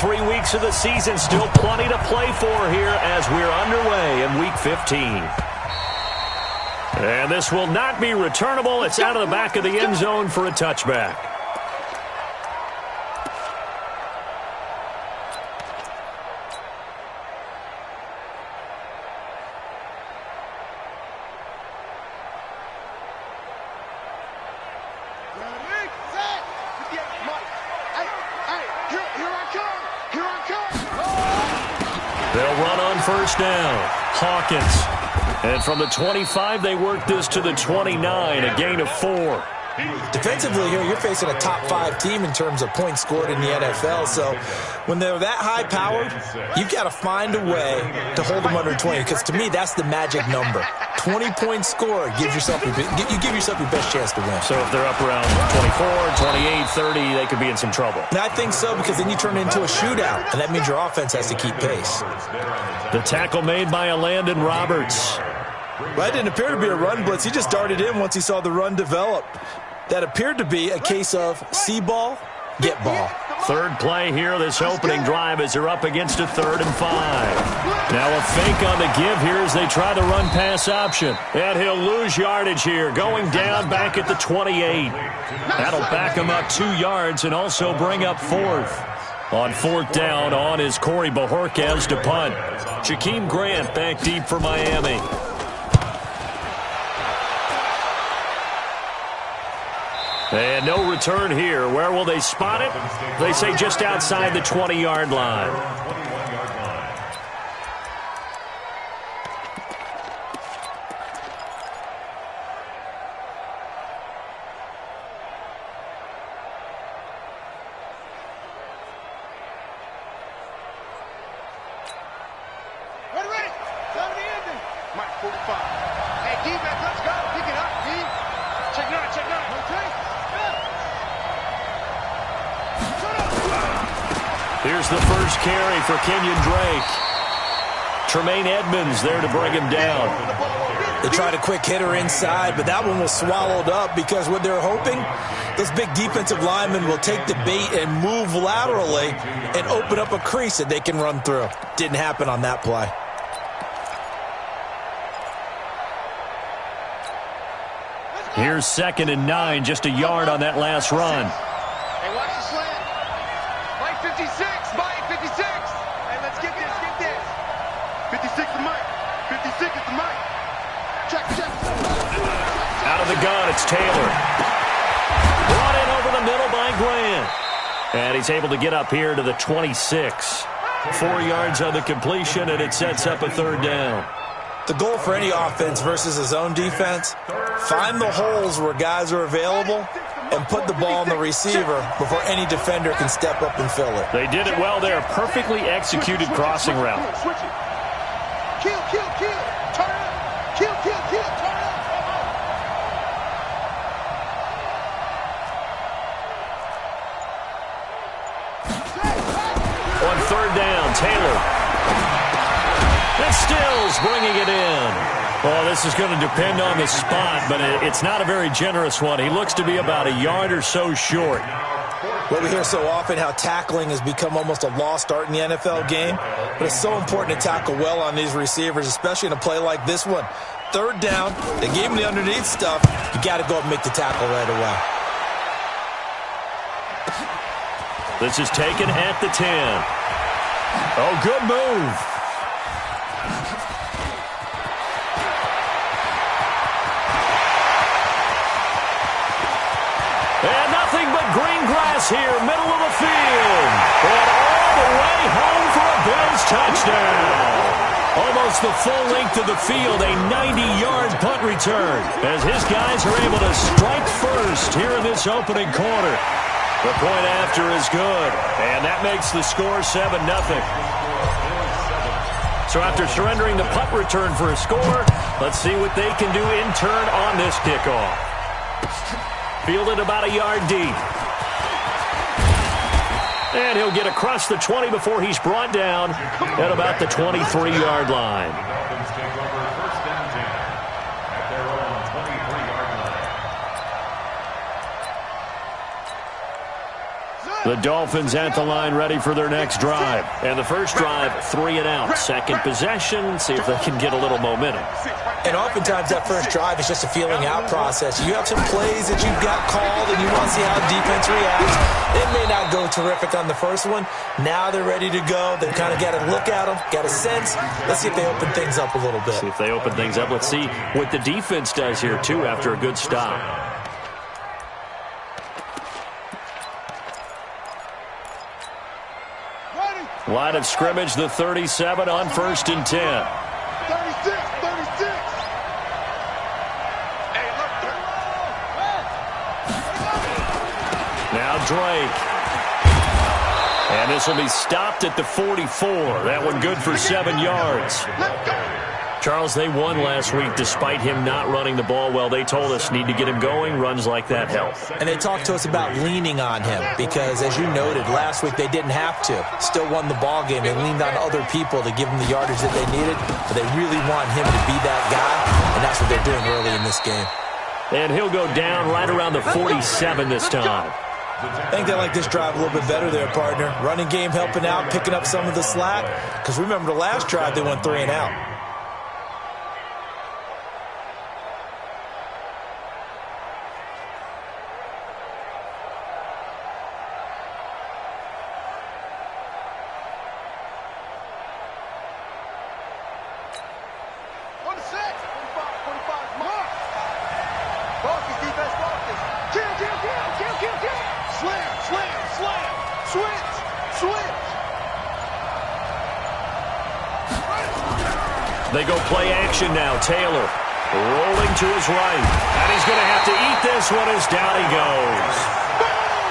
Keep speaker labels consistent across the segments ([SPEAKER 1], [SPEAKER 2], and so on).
[SPEAKER 1] 3 weeks of the season, still plenty to play for here as we're underway in Week 15. And this will not be returnable. It's out of the back of the end zone for a touchback. They'll run on first down. Hawkins. And from the 25, they work this to the 29, a gain of 4.
[SPEAKER 2] Defensively here, you're facing a top 5 team in terms of points scored in the NFL. So when they're that high-powered, you've got to find a way to hold them under 20. Because to me, that's the magic number. 20 points scored, you give yourself your best chance to win.
[SPEAKER 1] So if they're up around 24, 28, 30, they could be in some trouble.
[SPEAKER 2] And I think so, because then you turn it into a shootout, and that means your offense has to keep pace.
[SPEAKER 1] The tackle made by Landon Roberts.
[SPEAKER 2] Well, it didn't appear to be a run blitz. He just darted in once he saw the run develop. That appeared to be a case of see ball, get ball.
[SPEAKER 1] Third play here, this opening drive as they're up against a 3rd and 5. Now a fake on the give here as they try the run pass option. And he'll lose yardage here, going down back at the 28. That'll back him up 2 yards and also bring up 4th. On 4th down, on is Corey Bojorquez to punt. Jakeem Grant back deep for Miami. And no return here. Where will they spot it? They say just outside the 20-yard line.
[SPEAKER 3] Ready. 45. Hey, D-back, let's go. Pick it up, D. Check 9. Okay.
[SPEAKER 1] Here's the first carry for Kenyon Drake. Tremaine Edmonds there to bring him down.
[SPEAKER 2] They tried a quick hitter inside, but that one was swallowed up because what they're hoping, those big defensive linemen will take the bait and move laterally and open up a crease that they can run through. Didn't happen on that play.
[SPEAKER 1] Here's 2nd and 9, just a yard on that last run.
[SPEAKER 3] Hey, watch the slant. Mike 56, Mike 56. Hey, let's get this. 56 to Mike. 56 is the Mike. Check.
[SPEAKER 1] Out of the gun, it's Taylor. Brought in over the middle by Grant. And he's able to get up here to the 26. 4 yards on the completion, and it sets up a 3rd down.
[SPEAKER 2] The goal for any offense versus his own defense, find the holes where guys are available and put the ball on the receiver before any defender can step up and fill it.
[SPEAKER 1] They did it well there. Perfectly executed crossing route.
[SPEAKER 3] Switch it. Kill. Turn up. Kill. Turn up.
[SPEAKER 1] On 3rd down, Taylor. And Stills bringing it in. Well, this is going to depend on the spot, but it's not a very generous one. He looks to be about a yard or so short.
[SPEAKER 2] Well, we hear so often how tackling has become almost a lost art in the NFL game, but it's so important to tackle well on these receivers, especially in a play like this one. 3rd down, they gave him the underneath stuff. You got to go up and make the tackle right away.
[SPEAKER 1] This is taken at the 10. Oh, good move. And nothing but green grass here, middle of the field. And all the way home for a Bills touchdown. Almost the full length of the field, a 90-yard punt return. As his guys are able to strike first here in this opening quarter. The point after is good, and that makes the score 7-0. So after surrendering the punt return for a score, let's see what they can do in turn on this kickoff. Fielded about a yard deep. And he'll get across the 20 before he's brought down at about the 23-yard line. The Dolphins at the line ready for their next drive. And the first drive, 3 and out. Second possession, see if they can get a little momentum.
[SPEAKER 2] And oftentimes that first drive is just a feeling out process. You have some plays that you've got called and you want to see how defense reacts. It may not go terrific on the first one. Now they're ready to go. They've kind of got to look at them, got a sense. Let's see if they open things up a little bit.
[SPEAKER 1] See if they open things up. Let's see what the defense does here, too, after a good stop. Line of scrimmage, the 37 on 1st and 10.
[SPEAKER 3] 36, 36. Hey, look.
[SPEAKER 1] Now Drake. And this will be stopped at the 44. That one good for 7 yards.
[SPEAKER 3] Let's go.
[SPEAKER 1] Charles, they won last week despite him not running the ball well. They told us need to get him going. Runs like that help.
[SPEAKER 2] And they talked to us about leaning on him because, as you noted, last week they didn't have to. Still won the ball game. They leaned on other people to give them the yardage that they needed, but they really want him to be that guy, and that's what they're doing early in this game.
[SPEAKER 1] And he'll go down right around the 47 this time.
[SPEAKER 2] I think they like this drive a little bit better there, partner. Running game helping out, picking up some of the slack, because remember the last drive they went 3 and out.
[SPEAKER 1] They go play action now. Taylor rolling to his right. And he's going to have to eat this one as down he goes.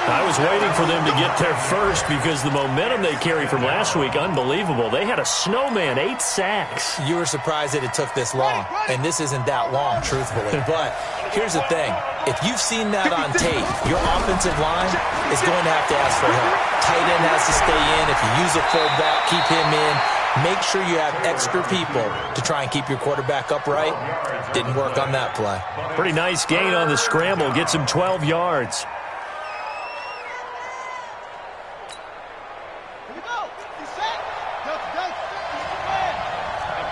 [SPEAKER 1] I was waiting for them to get there first because the momentum they carry from last week, unbelievable. They had a snowman, 8 sacks.
[SPEAKER 2] You were surprised that it took this long, and this isn't that long, truthfully. But here's the thing. If you've seen that on tape, your offensive line is going to have to ask for help. Tight end has to stay in. If you use a fullback, keep him in. Make sure you have extra people to try and keep your quarterback upright. Didn't work on that play.
[SPEAKER 1] Pretty nice gain on the scramble. Gets him 12 yards.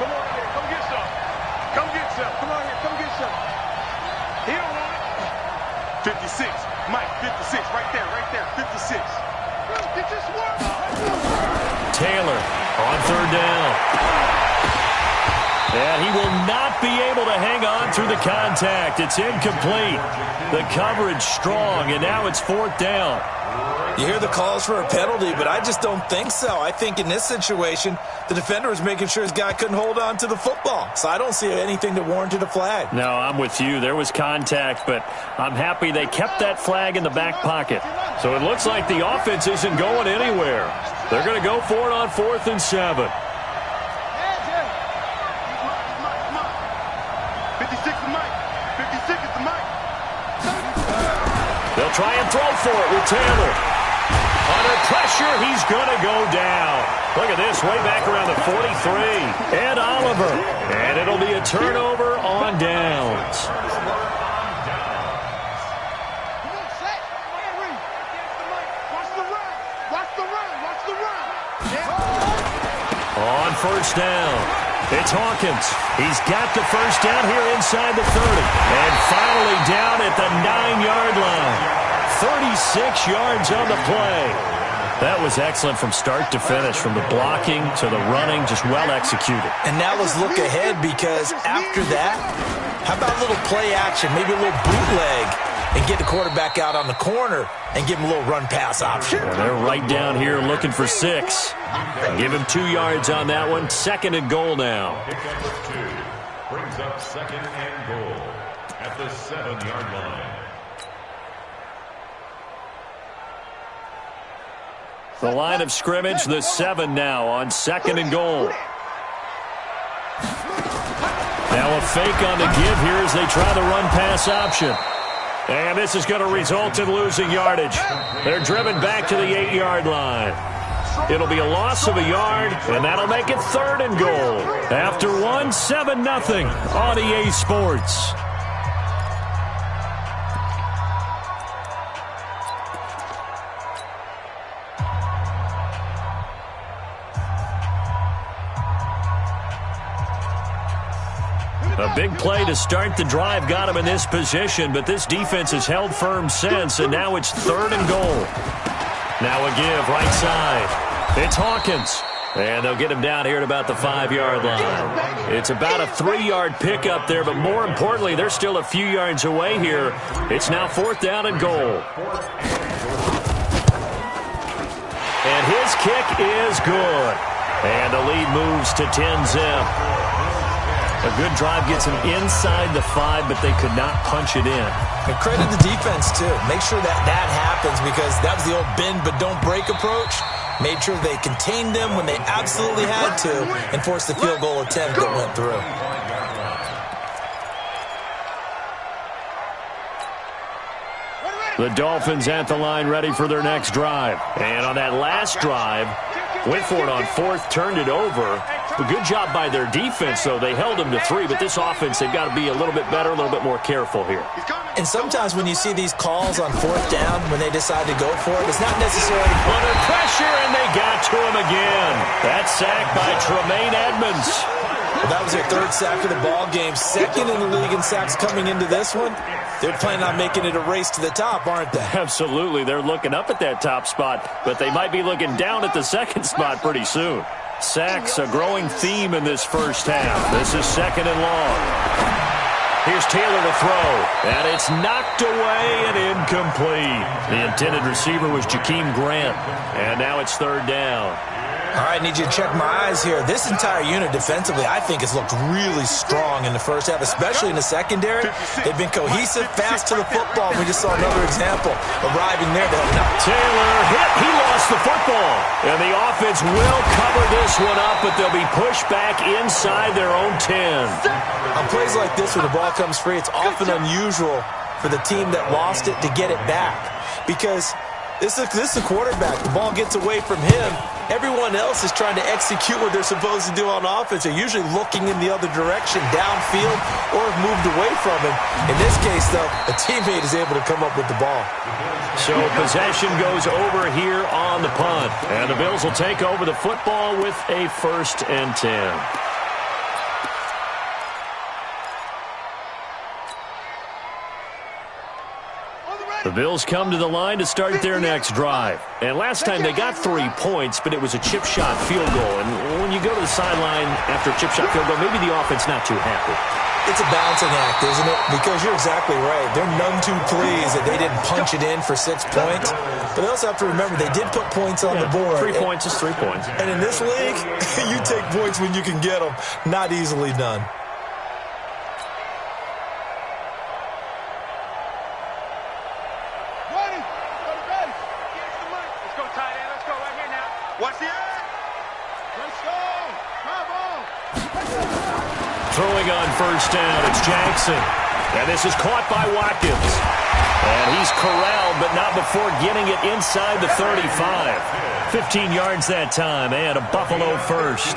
[SPEAKER 3] Come on here. Come get some. Come get some. Come on here. Come get some. He don't want it. 56. Mike, 56. Right there. Right there. 56. Get this one.
[SPEAKER 1] Taylor on 3rd down. And he will not be able to hang on through the contact. It's incomplete. The coverage strong, and now it's 4th down.
[SPEAKER 2] You hear the calls for a penalty, but I just don't think so. I think in this situation, the defender was making sure his guy couldn't hold on to the football. So I don't see anything that warranted a flag.
[SPEAKER 1] No, I'm with you. There was contact, but I'm happy they kept that flag in the back pocket. So it looks like the offense isn't going anywhere. They're going to go for it on 4th and 7.
[SPEAKER 3] 56 is Mike. 56 is the Mike.
[SPEAKER 1] They'll try and throw for it with Taylor. Under pressure, he's going to go down. Look at this, way back around the 43. And Oliver. And it'll be a turnover on downs. On 1st down, it's Hawkins. He's got the 1st down here inside the 30. And finally down at the 9-yard line. 36 yards on the play. That was excellent from start to finish, from the blocking to the running, just well executed.
[SPEAKER 2] And now let's look ahead, because after that, how about a little play action, maybe a little bootleg, and get the quarterback out on the corner and give him a little run-pass option.
[SPEAKER 1] Well, they're right down here looking for 6. Give him 2 yards on that one. 2nd and goal now.
[SPEAKER 4] Brings up 2nd and goal at the 7-yard line.
[SPEAKER 1] The line of scrimmage, the 7 now on 2nd and goal. Now a fake on the give here as they try the run-pass option. And this is going to result in losing yardage. They're driven back to the 8-yard line. It'll be a loss of a yard, and that'll make it 3rd and goal. After 1, 7-0 on EA Sports. A big play to start the drive got him in this position, but this defense has held firm since, and now it's 3rd and goal. Now a give, right side. It's Hawkins. And they'll get him down here at about the 5-yard line. It's about a 3-yard pickup there, but more importantly, they're still a few yards away here. It's now 4th down and goal. And his kick is good. And the lead moves to 10-zip. A good drive gets him inside the 5, but they could not punch it in.
[SPEAKER 2] And credit the defense, too. Make sure that happens, because that was the old bend but don't break approach. Made sure they contained them when they absolutely had to and forced the field goal attempt that went through.
[SPEAKER 1] The Dolphins at the line ready for their next drive. And on that last drive, went for it on 4th, turned it over. A good job by their defense, though. They held them to 3, but this offense, they've got to be a little bit better, a little bit more careful here.
[SPEAKER 2] And sometimes when you see these calls on 4th down, when they decide to go for it, it's not necessarily
[SPEAKER 1] under pressure, and they got to him again. That sack by Tremaine Edmonds.
[SPEAKER 2] Well, that was their 3rd sack of the ball game. 2nd in the league in sacks coming into this one. They're planning on making it a race to the top, aren't they?
[SPEAKER 1] Absolutely. They're looking up at that top spot, but they might be looking down at the 2nd spot pretty soon. Sacks, a growing theme in this first half. This is 2nd and long. Here's Taylor to throw, and it's knocked away and incomplete. The intended receiver was Jakeem Grant, and now it's 3rd down.
[SPEAKER 2] All right, I need you to check my eyes here. This entire unit defensively, I think, has looked really strong in the first half, especially in the secondary. They've been cohesive, fast to the football. We just saw another example arriving there to help knock.
[SPEAKER 1] Taylor hit. He lost the football. And the offense will cover this one up, but they'll be pushed back inside their own 10.
[SPEAKER 2] On plays like this, when the ball comes free, it's often unusual for the team that lost it to get it back, because this is a quarterback. The ball gets away from him. Everyone else is trying to execute what they're supposed to do on offense. They're usually looking in the other direction, downfield, or have moved away from him. In this case, though, a teammate is able to come up with the ball.
[SPEAKER 1] So possession goes over here on the punt. And the Bills will take over the football with a 1st and 10. The Bills come to the line to start their next drive. And last time they got 3 points, but it was a chip shot field goal. And when you go to the sideline after a chip shot field goal, maybe the offense not too happy.
[SPEAKER 2] It's a balancing act, isn't it? Because you're exactly right. They're none too pleased that they didn't punch it in for 6 points. But they also have to remember they did put points on the board.
[SPEAKER 1] 3 points is 3 points.
[SPEAKER 2] And in this league, you take points when you can get them. Not easily done.
[SPEAKER 1] Throwing on 1st down, it's Jackson. And this is caught by Watkins. And he's corralled, but not before getting it inside the 35. 15 yards that time, and a Buffalo first.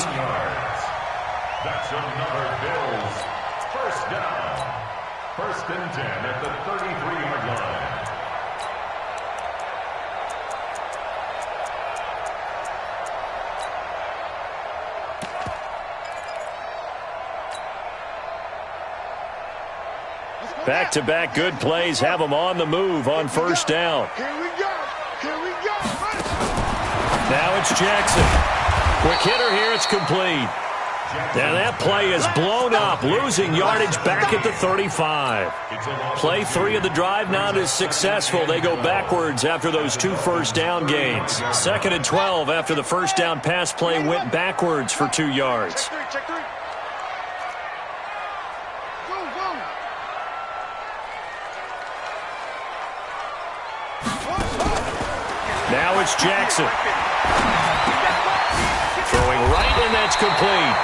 [SPEAKER 4] That's another Bills. 1st down. 1st and 10 at the 33-yard line.
[SPEAKER 1] Back-to-back good plays have them on the move on 1st down.
[SPEAKER 3] Here we go. Here we go.
[SPEAKER 1] Now it's Jackson. Quick hitter here. It's complete. And that play is blown up, losing yardage back at the 35. Play 3 of the drive not as successful. They go backwards after those 2 1st down gains. 2nd and 12 after the 1st down pass play went backwards for 2 yards.
[SPEAKER 3] Check 3.
[SPEAKER 1] Now it's Jackson. Throwing right, and that's complete.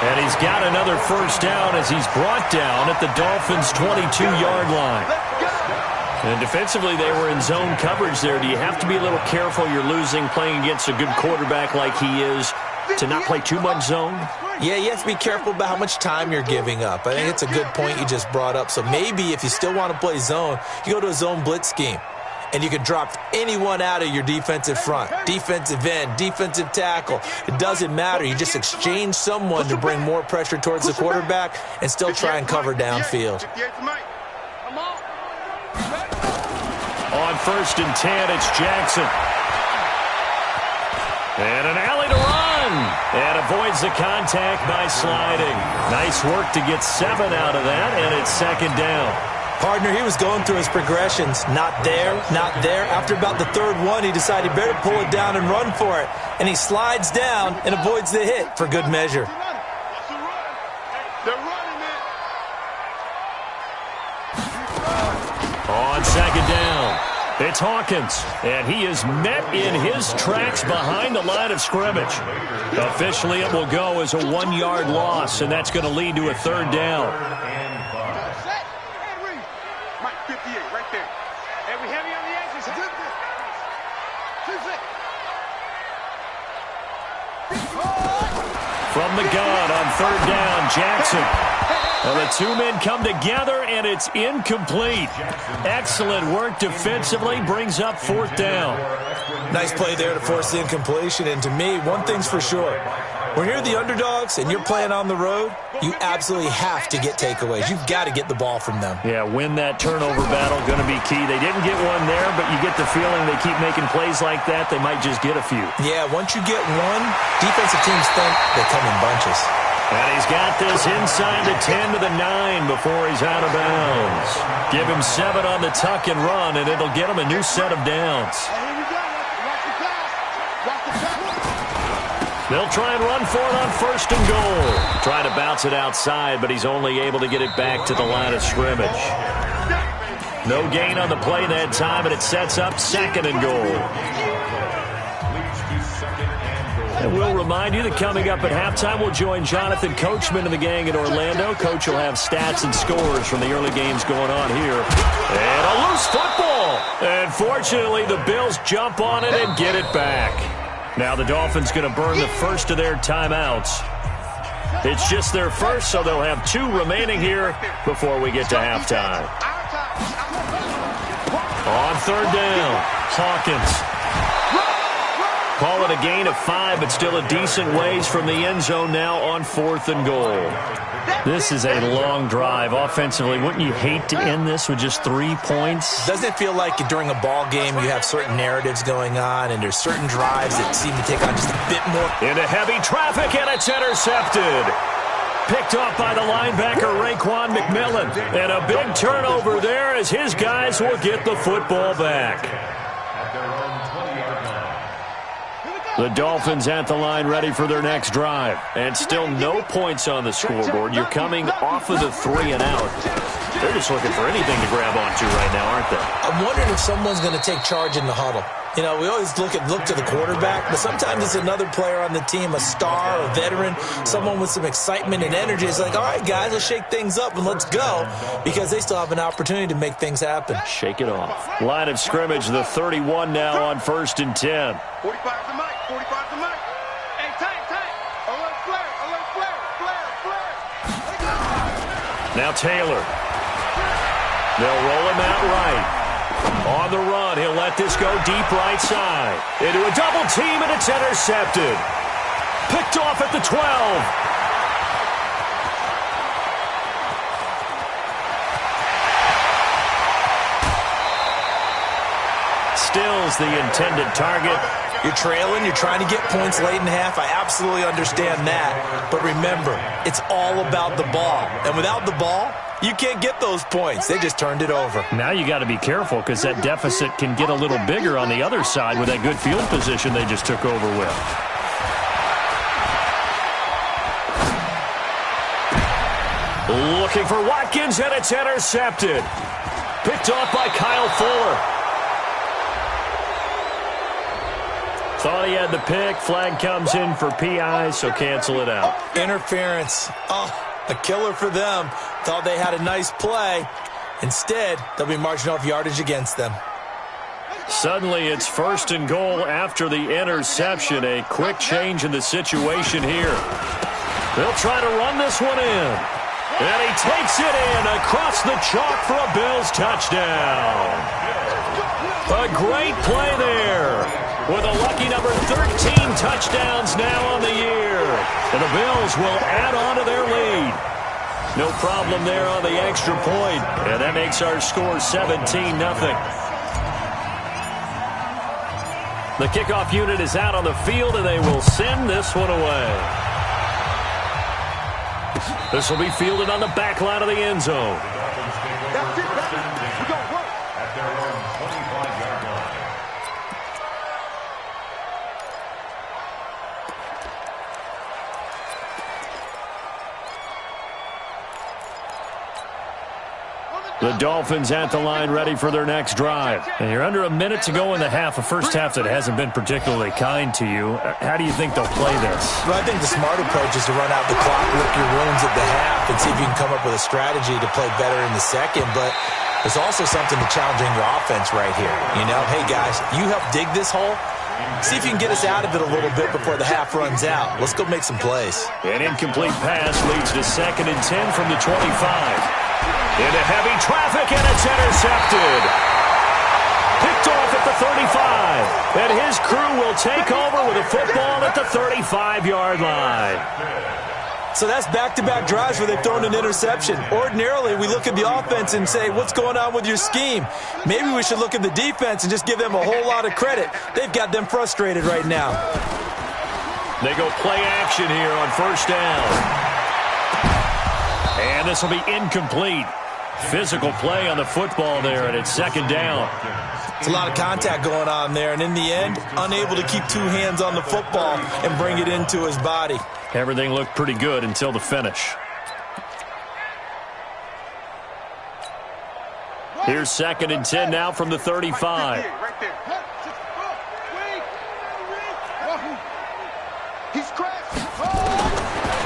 [SPEAKER 1] And he's got another 1st down as he's brought down at the Dolphins' 22-yard line. And defensively, they were in zone coverage there. Do you have to be a little careful? You're losing playing against a good quarterback like he is to not play too much zone?
[SPEAKER 2] Yeah, you have to be careful about how much time you're giving up. I think it's a good point you just brought up. So maybe if you still want to play zone, you go to a zone blitz scheme. and you can drop anyone out of your defensive front, defensive end, defensive tackle. It doesn't matter. You just exchange someone to bring more pressure towards the quarterback and still try and cover downfield.
[SPEAKER 1] On 1st and 10, it's Jackson. And an alley to run. And avoids the contact by sliding. Nice work to get 7 out of that, and it's 2nd down.
[SPEAKER 2] Partner, he was going through his progressions. Not there, not there. After about the 3rd one, he decided he better pull it down and run for it. And he slides down and avoids the hit for good measure.
[SPEAKER 1] On 2nd down, it's Hawkins, and he is met in his tracks behind the line of scrimmage. Officially, it will go as a 1-yard loss, and that's going to lead to a 3rd down.
[SPEAKER 3] Mike, 58, right there. And we heavy on the edges.
[SPEAKER 1] From the gun on 3rd down, Jackson. And the 2 men come together, and it's incomplete. Excellent work defensively, brings up 4th down.
[SPEAKER 2] Nice play there to force the incompletion. And to me, one thing's for sure. When you're the underdogs and you're playing on the road, you absolutely have to get takeaways. You've got to get the ball from them.
[SPEAKER 1] Yeah, win that turnover battle, going to be key. They didn't get one there, but you get the feeling they keep making plays like that, they might just get a few.
[SPEAKER 2] Yeah, once you get one, defensive teams think they come in bunches.
[SPEAKER 1] And he's got this inside the 10 to the 9 before he's out of bounds. Give him 7 on the tuck and run, and it'll get him a new set of downs. They'll try and run for it on 1st and goal. Trying to bounce it outside, but he's only able to get it back to the line of scrimmage. No gain on the play that time, and it sets up 2nd and goal. And we'll remind you that coming up at halftime, we'll join Jonathan Coachman and the gang in Orlando. Coach will have stats and scores from the early games going on here. And a loose football. And fortunately, the Bills jump on it and get it back. Now the Dolphins going to burn the first of their timeouts. It's just their first, so they'll have 2 remaining here before we get to halftime. On 3rd down, Hawkins. Call it a gain of 5, but still a decent ways from the end zone now on 4th and goal. This is a long drive. Offensively, wouldn't you hate to end this with just 3 points?
[SPEAKER 2] Doesn't it feel like during a ball game you have certain narratives going on and there's certain drives that seem to take on just a bit more?
[SPEAKER 1] Into heavy traffic, and it's intercepted. Picked off by the linebacker, Raekwon McMillan. And a big turnover there as his guys will get the football back. The Dolphins at the line ready for their next drive. And still no points on the scoreboard. You're coming off of the 3 and out. They're just looking for anything to grab onto right now, aren't they?
[SPEAKER 2] I'm wondering if someone's going to take charge in the huddle. You know, we always look to the quarterback, but sometimes it's another player on the team, a star, a veteran, someone with some excitement and energy. It's like, all right, guys, let's shake things up and let's go, because they still have an opportunity to make things happen.
[SPEAKER 1] Shake it off. Line of scrimmage, the 31 now on 1st and 10.
[SPEAKER 3] 45 to Mike. 45 to Mike. Hey, time. Alert flare.
[SPEAKER 1] Now Taylor. They'll roll him out right. On the run, he'll let this go deep right side. Into a double team, and it's intercepted. Picked off at the 12. Stills the intended target.
[SPEAKER 2] You're trailing, you're trying to get points late in half. I absolutely understand that. But remember, it's all about the ball. And without the ball, you can't get those points. They just turned it over.
[SPEAKER 1] Now you got to be careful, because that deficit can get a little bigger on the other side with that good field position they just took over with. Looking for Watkins, and it's intercepted. Picked off by Kyle Fuller. Thought he had the pick. Flag comes in for PI, so cancel it out.
[SPEAKER 2] Interference. Oh, a killer for them. Thought they had a nice play. Instead, they'll be marching off yardage against them.
[SPEAKER 1] Suddenly, it's 1st and goal after the interception. A quick change in the situation here. They'll try to run this one in. And he takes it in across the chalk for a Bills touchdown. A great play there with a lucky number 13 touchdowns now on the year. And the Bills will add on to their lead. No problem there on the extra point. And that makes our score 17-0. The kickoff unit is out on the field, and they will send this one away. This will be fielded on the back line of the end zone.
[SPEAKER 3] That's it. We're going to work.
[SPEAKER 4] At their own 25-yard line.
[SPEAKER 1] The Dolphins at the line ready for their next drive. And you're under a minute to go in the half, a first half that hasn't been particularly kind to you. How do you think they'll play this?
[SPEAKER 2] Well, I think the smart approach is to run out the clock, lick your wounds at the half, and see if you can come up with a strategy to play better in the second. But there's also something to challenging your offense right here. You know, hey, guys, you help dig this hole. See if you can get us out of it a little bit before the half runs out. Let's go make some plays.
[SPEAKER 1] An incomplete pass leads to 2nd and 10 from the 25. Into heavy traffic, and it's intercepted. Picked off at the 35. And his crew will take over with a football at the 35-yard line.
[SPEAKER 2] So that's back-to-back drives where they've thrown an interception. Ordinarily, we look at the offense and say, what's going on with your scheme? Maybe we should look at the defense and just give them a whole lot of credit. They've got them frustrated right now.
[SPEAKER 1] They go play action here on first down. And this will be incomplete. Physical play on the football there, and it's 2nd down.
[SPEAKER 2] It's a lot of contact going on there, and in the end, unable to keep two hands on the football and bring it into his body.
[SPEAKER 1] Everything looked pretty good until the finish. Here's 2nd and 10 now from the 35.
[SPEAKER 3] Right there. He's crashed.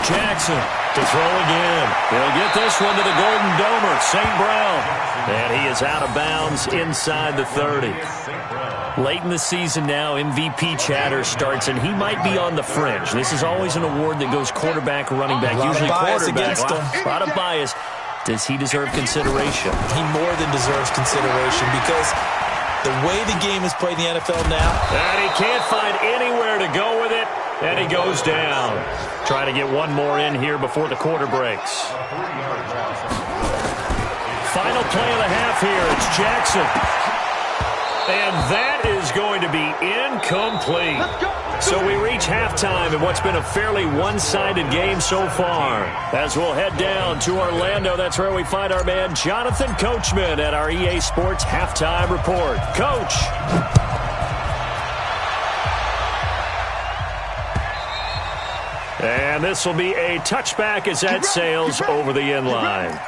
[SPEAKER 1] Jackson to throw again. He'll get this one to the Golden Domer, St. Brown. And he is out of bounds inside the 30. Late in the season now, MVP chatter starts, and he might be on the fringe. This is always an award that goes quarterback, running back, usually quarterback. A lot of bias. Does he deserve consideration?
[SPEAKER 2] He more than deserves consideration because the way the game is played in the NFL now.
[SPEAKER 1] And he can't find anywhere to go with it, and he goes down. Try to get one more in here before the quarter breaks. Final play of the half here. It's Jackson. And that is going to be incomplete. So we reach halftime in what's been a fairly one-sided game so far. As we'll head down to Orlando, that's where we find our man Jonathan Coachman at our EA Sports Halftime Report. Coach. And this will be a touchback as that sails over the end line.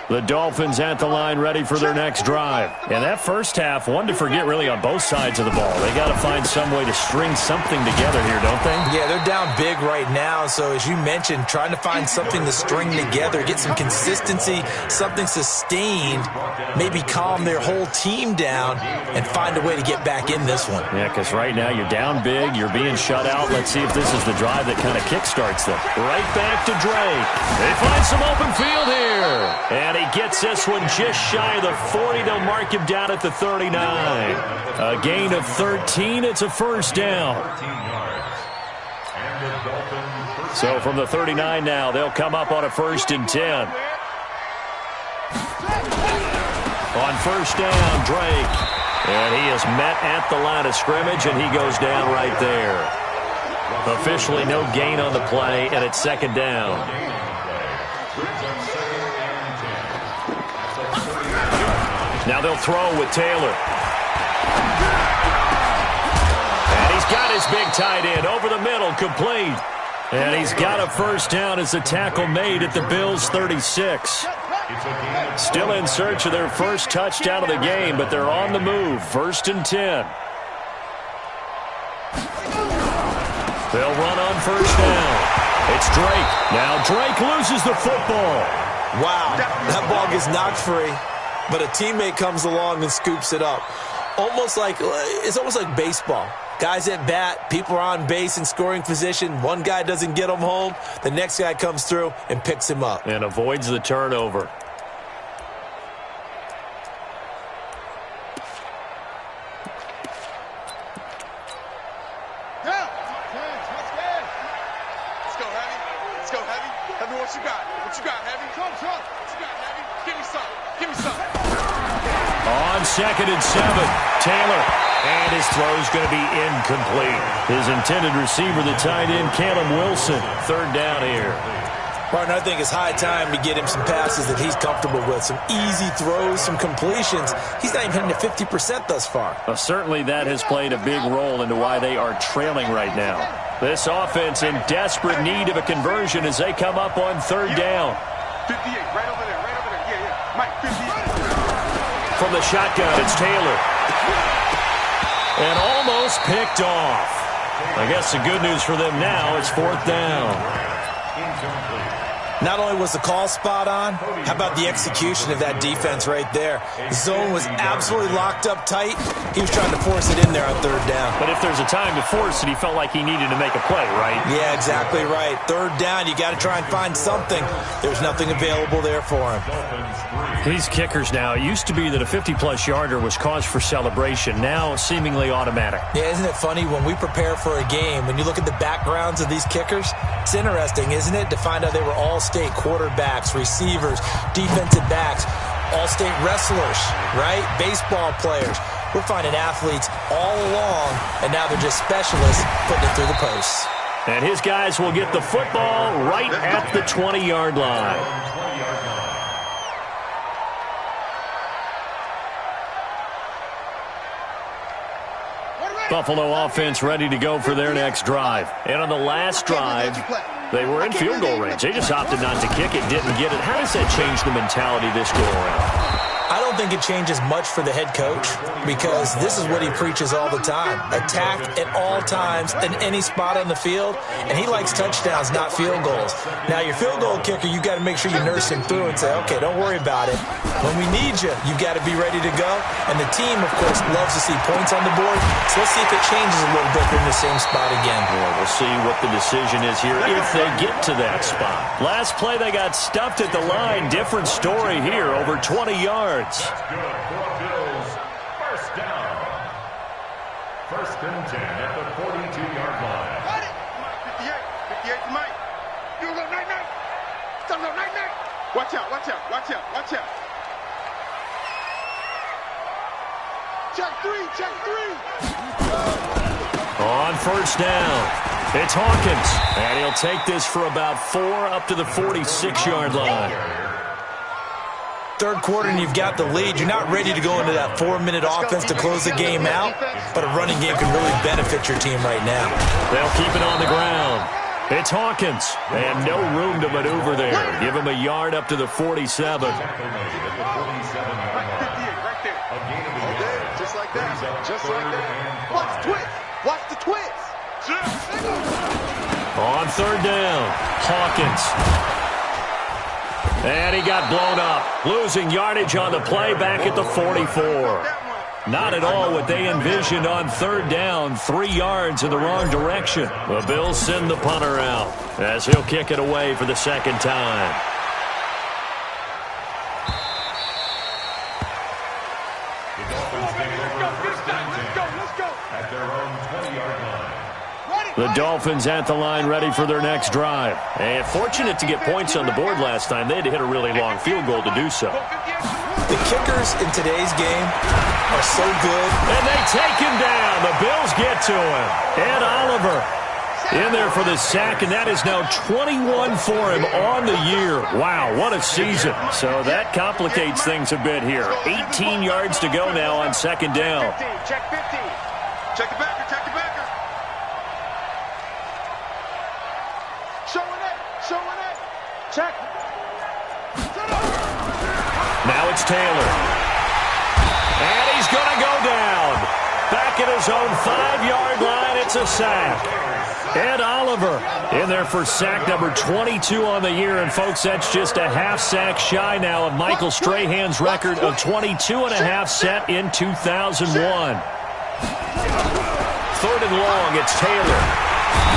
[SPEAKER 1] The Dolphins at the line ready for their next drive. And that first half, one to forget really on both sides of the ball. They got to find some way to string something together here, don't they?
[SPEAKER 2] Yeah, they're down big right now. So as you mentioned, trying to find something to string together, get some consistency, something sustained, maybe calm their whole team down and find a way to get back in this one.
[SPEAKER 1] Yeah, because right now you're down big, you're being shut out. Let's see if this is the drive that kind of kickstarts them. Right back to Drake. They find some open field here. And he gets this one just shy of the 40. They'll mark him down at the 39. A gain of 13. It's a first down. So from the 39 now, they'll come up on a 1st and 10. On first down, Drake. And he is met at the line of scrimmage, and he goes down right there. Officially no gain on the play, and it's 2nd down. Now they'll throw with Taylor. And he's got his big tight end over the middle, complete. And he's got a first down as the tackle made at the Bills' 36. Still in search of their first touchdown of the game, but they're on the move. 1st and 10. They'll run on first down. It's Drake. Now Drake loses the football.
[SPEAKER 2] Wow, that ball gets knocked free, but a teammate comes along and scoops it up. It's almost like baseball. Guys at bat, people are on base in scoring position. One guy doesn't get him home. The next guy comes through and picks him up.
[SPEAKER 1] And avoids the turnover.
[SPEAKER 3] What you got? What you got, Heavy? What you got, Heavy? Give me some. Give me some.
[SPEAKER 1] On 2nd and 7, Taylor. And his throw's going to be incomplete. His intended receiver, the tight end, Caleb Wilson. 3rd down here.
[SPEAKER 2] Martin, I think it's high time to get him some passes that he's comfortable with. Some easy throws, some completions. He's not even hitting to 50% thus far.
[SPEAKER 1] Certainly that has played a big role into why they are trailing right now. This offense in desperate need of a conversion as they come up on 3rd down.
[SPEAKER 3] 58, right over there, right over there. Yeah. Mike, 58.
[SPEAKER 1] From the shotgun, it's Taylor. And almost picked off. I guess the good news for them now, it's 4th down.
[SPEAKER 2] Not only was the call spot on, how about the execution of that defense right there? The zone was absolutely locked up tight. He was trying to force it in there on 3rd down.
[SPEAKER 1] But if there's a time to force it, he felt like he needed to make a play, right?
[SPEAKER 2] Yeah, exactly right. 3rd down, you got to try and find something. There's nothing available there for him.
[SPEAKER 1] These kickers now, it used to be that a 50-plus yarder was cause for celebration. Now, seemingly automatic.
[SPEAKER 2] Yeah, isn't it funny when we prepare for a game, when you look at the backgrounds of these kickers, it's interesting, isn't it, to find out they were all-state quarterbacks, receivers, defensive backs, all-state wrestlers, right? Baseball players. We're finding athletes all along, and now they're just specialists putting it through the posts.
[SPEAKER 1] And his guys will get the football right at the 20-yard line. Buffalo offense ready to go for their next drive. And on the last drive, they were in field goal range. They just opted not to kick it, didn't get it. How does that change the mentality this go around?
[SPEAKER 2] I don't think it changes much for the head coach because this is what he preaches all the time. Attack at all times in any spot on the field, and he likes touchdowns, not field goals. Now, your field goal kicker, you got to make sure you nurse him through and say, okay, don't worry about it. When we need you, you got to be ready to go. And the team, of course, loves to see points on the board, so let's see if it changes a little bit in the same spot again.
[SPEAKER 1] Well, we'll see what the decision is here if they get to that spot. Last play, they got stuffed at the line. Different story here, over 20 yards.
[SPEAKER 4] That's good for the Bills. 1st down. 1st and 10 at the 42-yard line.
[SPEAKER 3] Got it. 58. 58 to Mike. You go night-night. Stop go night-night. Watch out, watch out, watch out, watch out. Check 3, check 3.
[SPEAKER 1] On 1st down, it's Hawkins. And he'll take this for about 4 up to the 46-yard line.
[SPEAKER 2] 3rd quarter and you've got the lead. You're not ready to go into that 4-minute offense to close the game out, but a running game can really benefit your team right now.
[SPEAKER 1] They'll keep it on the ground. It's Hawkins, and no room to maneuver there. Give him a yard up to the 47.
[SPEAKER 3] Right there. Just like that. Just like that. Watch the twist. Watch the twist.
[SPEAKER 1] On 3rd down, Hawkins. And he got blown up, losing yardage on the play back at the 44. Not at all what they envisioned on 3rd down, 3 yards in the wrong direction. The Bills send the punter out as he'll kick it away for the 2nd time.
[SPEAKER 4] At their own 20-yard line.
[SPEAKER 1] The Dolphins at the line ready for their next drive. And fortunate to get points on the board last time. They had to hit a really long field goal to do so.
[SPEAKER 2] The kickers in today's game are so good.
[SPEAKER 1] And they take him down. The Bills get to him. Ed Oliver in there for the sack, and that is now 21 for him on the year. Wow, what a season. So that complicates things a bit here. 18 yards to go now on 2nd down.
[SPEAKER 3] Check 15. Check the backer, check the backer. Showing it. Check.
[SPEAKER 1] Now it's Taylor. And he's going to go down. Back at his own 5-yard line, it's a sack. Ed Oliver in there for sack number 22 on the year. And, folks, that's just a half sack shy now of Michael Strahan's record of 22.5 set in 2001. 3rd and long. It's Taylor.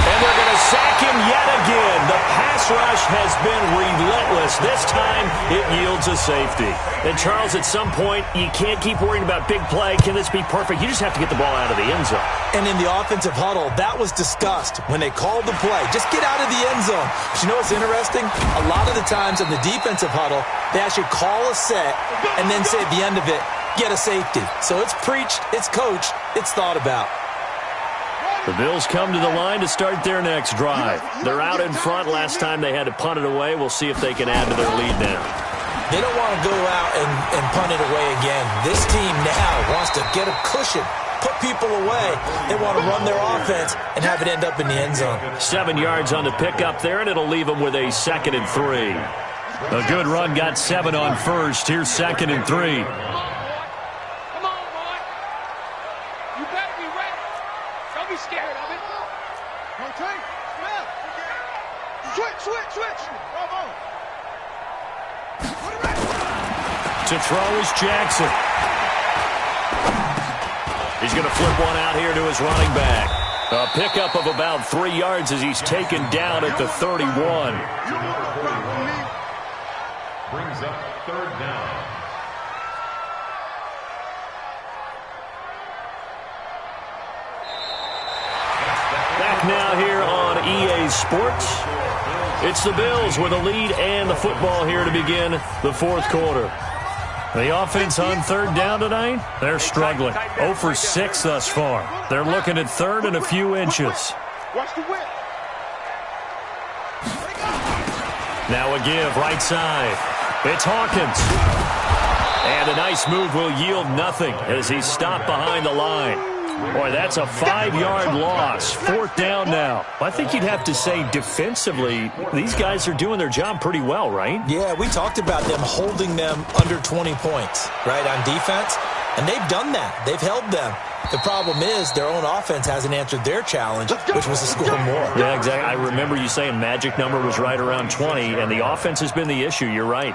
[SPEAKER 1] And they're going to sack him yet again. The pass rush has been relentless. This time, it yields a safety. And, Charles, at some point, you can't keep worrying about big play. Can this be perfect? You just have to get the ball out of the end zone.
[SPEAKER 2] And in the offensive huddle, that was discussed when they called the play. Just get out of the end zone. But you know what's interesting? A lot of the times in the defensive huddle, they actually call a set and then say at the end of it, get a safety. So it's preached, it's coached, it's thought about.
[SPEAKER 1] The Bills come to the line to start their next drive. They're out in front. Last time they had to punt it away. We'll see if they can add to their lead now.
[SPEAKER 2] They don't want to go out and punt it away again. This team now wants to get a cushion, put people away. They want to run their offense and have it end up in the end zone.
[SPEAKER 1] 7 yards on the pickup there, and it'll leave them with a 2nd and 3. A good run got 7 on first. Here's 2nd and 3. To throw is Jackson. He's going to flip one out here to his running back. A pickup of about 3 yards as he's taken down at the 31.
[SPEAKER 4] Brings up 3rd down.
[SPEAKER 1] Back now here on EA Sports. It's the Bills with a lead and the football here to begin the 4th quarter. The offense on 3rd down tonight, they're struggling. 0 for 6 thus far. They're looking at 3rd and a few inches. Now a give right side. It's Hawkins. And a nice move will yield nothing as he's stopped behind the line. Boy, that's a 5-yard loss. 4th down now. I think you'd have to say defensively, these guys are doing their job pretty well, right?
[SPEAKER 2] Yeah, we talked about them holding them under 20 points, right, on defense. And they've done that. They've held them. The problem is their own offense hasn't answered their challenge, which was to score more.
[SPEAKER 1] Yeah, exactly. I remember you saying magic number was right around 20, and the offense has been the issue. You're right.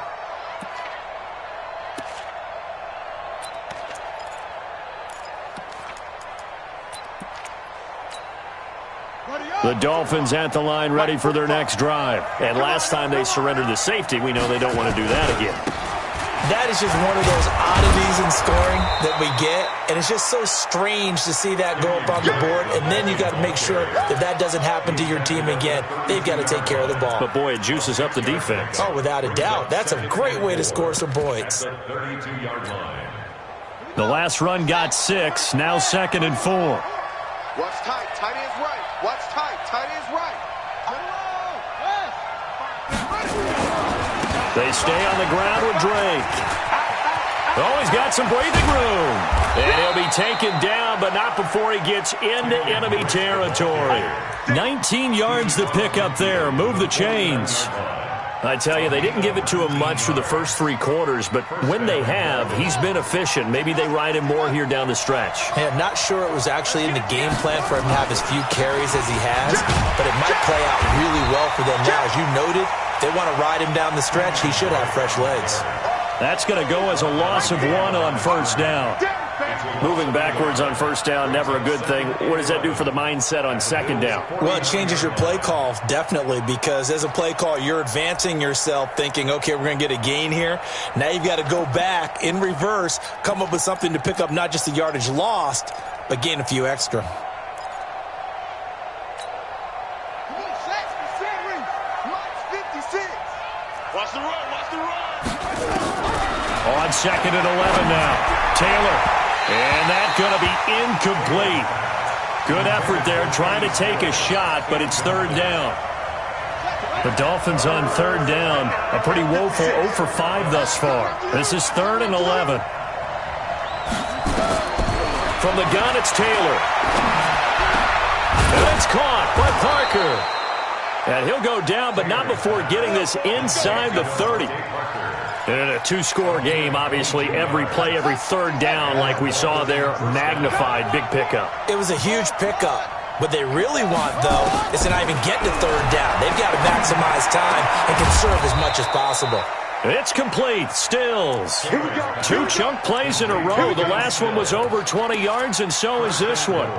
[SPEAKER 1] The Dolphins at the line ready for their next drive. And last time they surrendered the safety, we know they don't want to do that again.
[SPEAKER 2] That is just one of those oddities in scoring that we get. And it's just so strange to see that go up on the board. And then you got to make sure that that doesn't happen to your team again. They've got to take care of the ball.
[SPEAKER 1] But, boy, it juices up the defense.
[SPEAKER 2] Oh, without a doubt. That's a great way to score some points.
[SPEAKER 1] The last run got 6. Now 2nd and 4.
[SPEAKER 3] Watch tight. Tight end's right. Watch tight. Tight end's right.
[SPEAKER 1] They stay on the ground with Drake. Oh, he's got some breathing room. And he'll be taken down, but not before he gets into enemy territory. 19 yards to pick up there. Move the chains. I tell you, they didn't give it to him much for the first 3 quarters, but when they have, he's been efficient. Maybe they ride him more here down the stretch.
[SPEAKER 2] Hey, I'm not sure it was actually in the game plan for him to have as few carries as he has, but it might play out really well for them now. As you noted, they want to ride him down the stretch. He should have fresh legs.
[SPEAKER 1] That's going to go as a loss of 1 on 1st down. Moving backwards on 1st down, never a good thing. What does that do for the mindset on 2nd down?
[SPEAKER 2] Well, it changes your play call, definitely, because as a play call, you're advancing yourself thinking, okay, we're going to get a gain here. Now you've got to go back in reverse, come up with something to pick up not just the yardage lost, but gain a few extra.
[SPEAKER 3] Watch the run. Watch the run.
[SPEAKER 1] On 2nd and 11 now. Taylor. And that's going to be incomplete. Good effort there trying to take a shot, but it's 3rd down. The Dolphins on 3rd down. A pretty woeful 0 for 5 thus far. This is 3rd and 11. From the gun, it's Taylor. And it's caught by Parker. And he'll go down, but not before getting this inside the 30. And in a 2-score game, obviously, every play, every 3rd down, like we saw there, magnified, big pickup.
[SPEAKER 2] It was a huge pickup. What they really want, though, is to not even get to 3rd down. They've got to maximize time and conserve as much as possible.
[SPEAKER 1] It's complete. Stills. 2 chunk plays in a row. The last one was over 20 yards, and so is this one.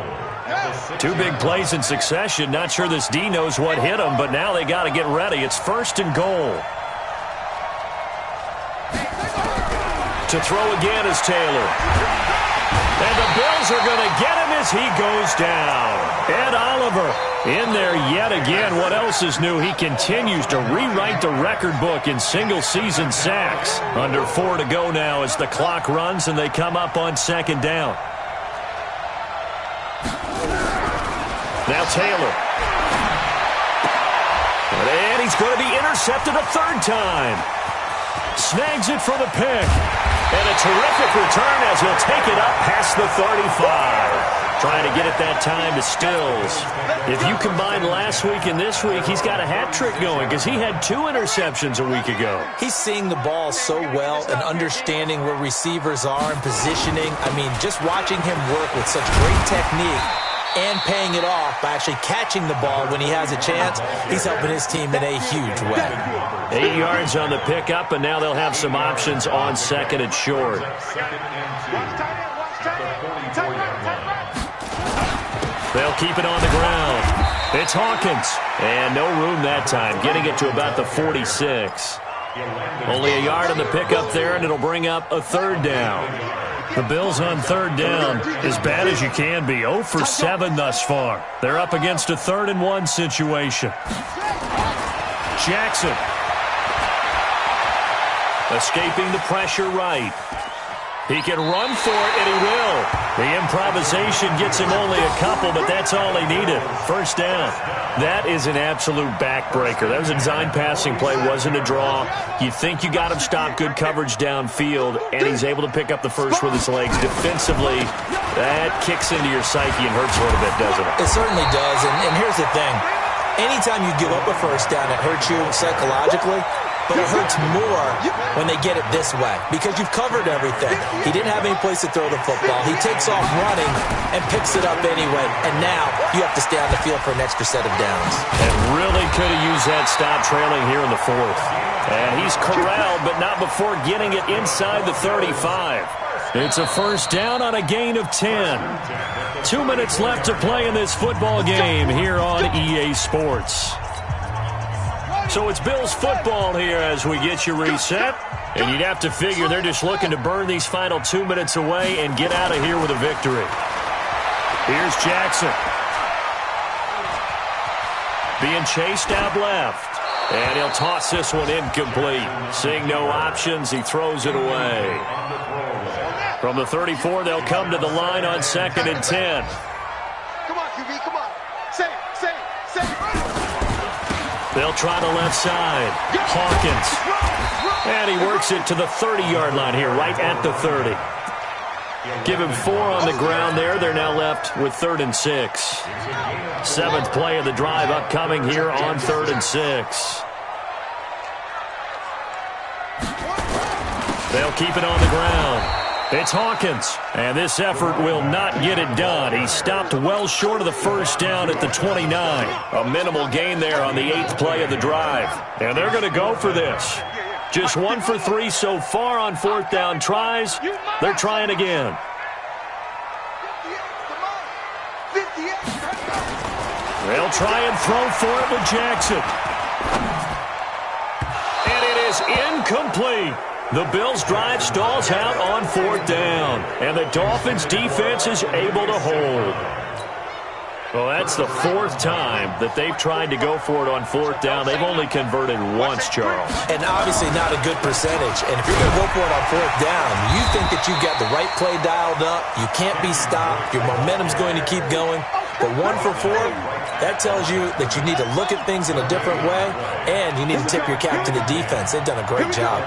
[SPEAKER 1] Two big plays in succession. Not sure this D knows what hit him, but now they got to get ready. It's 1st and goal. To throw again is Taylor. And the Bills are going to get him as he goes down. Ed Oliver in there yet again. What else is new? He continues to rewrite the record book in single-season sacks. Under 4 to go now as the clock runs and they come up on 2nd down. Now Taylor. And he's going to be intercepted a 3rd time. Snags it for the pick. And a terrific return as he'll take it up past the 35. Trying to get it that time to Stills. If you combine last week and this week, he's got a hat trick going because he had 2 interceptions a week ago.
[SPEAKER 2] He's seeing the ball so well and understanding where receivers are and positioning. I mean, just watching him work with such great technique and paying it off by actually catching the ball when he has a chance, he's helping his team in a huge way.
[SPEAKER 1] 8 yards on the pickup, and now they'll have some options on 2nd and short. They'll keep it on the ground. It's Hawkins. And no room that time, getting it to about the 46. Only a yard on the pickup there, and it'll bring up a 3rd down. The Bills on 3rd down, as bad as you can be, 0 for 7 thus far. They're up against a 3rd and 1 situation. Jackson. Escaping the pressure right. He can run for it, and he will. The improvisation gets him only a couple, but that's all he needed. 1st down. That is an absolute backbreaker. That was a design passing play, wasn't a draw. You think you got him stopped, good coverage downfield, and he's able to pick up the first with his legs. Defensively, that kicks into your psyche and hurts a little bit, doesn't it?
[SPEAKER 2] It certainly does, and here's the thing. Anytime you give up a 1st down, it hurts you psychologically. But it hurts more when they get it this way because you've covered everything. He didn't have any place to throw the football. He takes off running and picks it up anyway. And now you have to stay on the field for an extra set of downs.
[SPEAKER 1] And really could have used that stop trailing here in the 4th. And he's corralled, but not before getting it inside the 35. It's a 1st down on a gain of 10. 2 minutes left to play in this football game here on EA Sports. So it's Bills football here as we get you reset. And you'd have to figure they're just looking to burn these final 2 minutes away and get out of here with a victory. Here's Jackson. Being chased out left. And he'll toss this one incomplete. Seeing no options, he throws it away. From the 34, they'll come to the line on 2nd and 10.
[SPEAKER 3] Come on, QB, come on. Say it.
[SPEAKER 1] They'll try the left side. Hawkins. And he works it to the 30-yard line here, right at the 30. Give him 4 on the ground there. They're now left with 3rd and 6. 7th play of the drive upcoming here on 3rd and 6. They'll keep it on the ground. It's Hawkins, and this effort will not get it done. He stopped well short of the 1st down at the 29. A minimal gain there on the 8th play of the drive. And they're going to go for this. Just 1 for 3 so far on 4th down tries. They're trying again. They'll try and throw for it with Jackson. And it is incomplete. The Bills' drive stalls out on 4th down, and the Dolphins' defense is able to hold. Well, that's the 4th time that they've tried to go for it on 4th down. They've only converted once, Charles.
[SPEAKER 2] And obviously not a good percentage. And if you're going to go for it on 4th down, you think that you've got the right play dialed up. You can't be stopped. Your momentum's going to keep going. But 1 for 4, that tells you that you need to look at things in a different way, and you need to tip your cap to the defense. They've done a great job.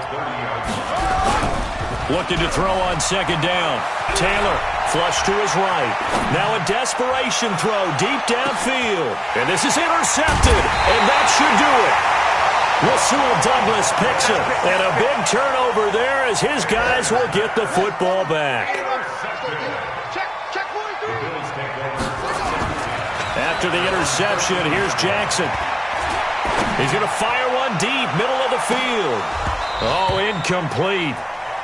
[SPEAKER 1] Looking to throw on 2nd down. Taylor, flush to his right. Now a desperation throw deep downfield. And this is intercepted, and that should do it. Rasul Douglas picks it, and a big turnover there as his guys will get the football back. After the interception, here's Jackson. He's going to fire one deep, middle of the field. Oh, incomplete.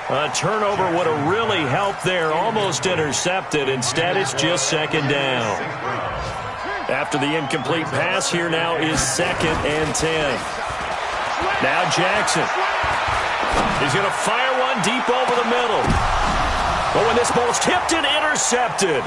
[SPEAKER 1] A turnover would have really helped there. Almost intercepted. Instead, it's just second down. After the incomplete pass, here now is 2nd and 10. Now Jackson. He's going to fire one deep over the middle. But when this ball's tipped and intercepted.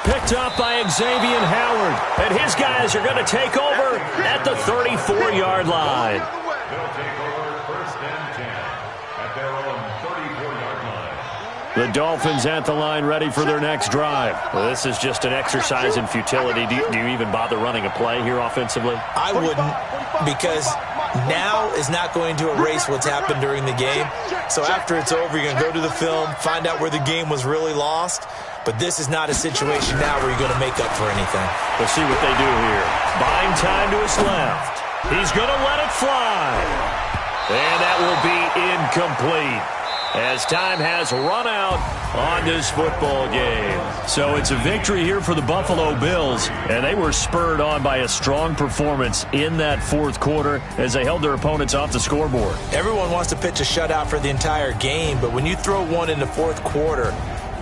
[SPEAKER 1] Picked up by Xavier Howard. And his guys are going to take over at the 34-yard line.
[SPEAKER 4] They'll take over 1st and 10 at their own 34-yard line.
[SPEAKER 1] The Dolphins at the line ready for their next drive. Well, this is just an exercise in futility. Do you even bother running a play here offensively?
[SPEAKER 2] I wouldn't, because now is not going to erase what's happened during the game. So after it's over, you're going to go to the film, find out where the game was really lost. But this is not a situation now where you're going to make up for anything.
[SPEAKER 1] We'll see what they do here. Buying time to his left. He's going to let it fly. And that will be incomplete as time has run out on this football game. So it's a victory here for the Buffalo Bills, and they were spurred on by a strong performance in that 4th quarter as they held their opponents off the scoreboard.
[SPEAKER 2] Everyone wants to pitch a shutout for the entire game, but when you throw one in the 4th quarter,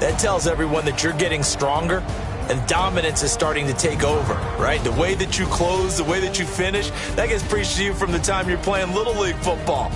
[SPEAKER 2] that tells everyone that you're getting stronger and dominance is starting to take over, right? The way that you close, the way that you finish, that gets preached to you from the time you're playing Little League football.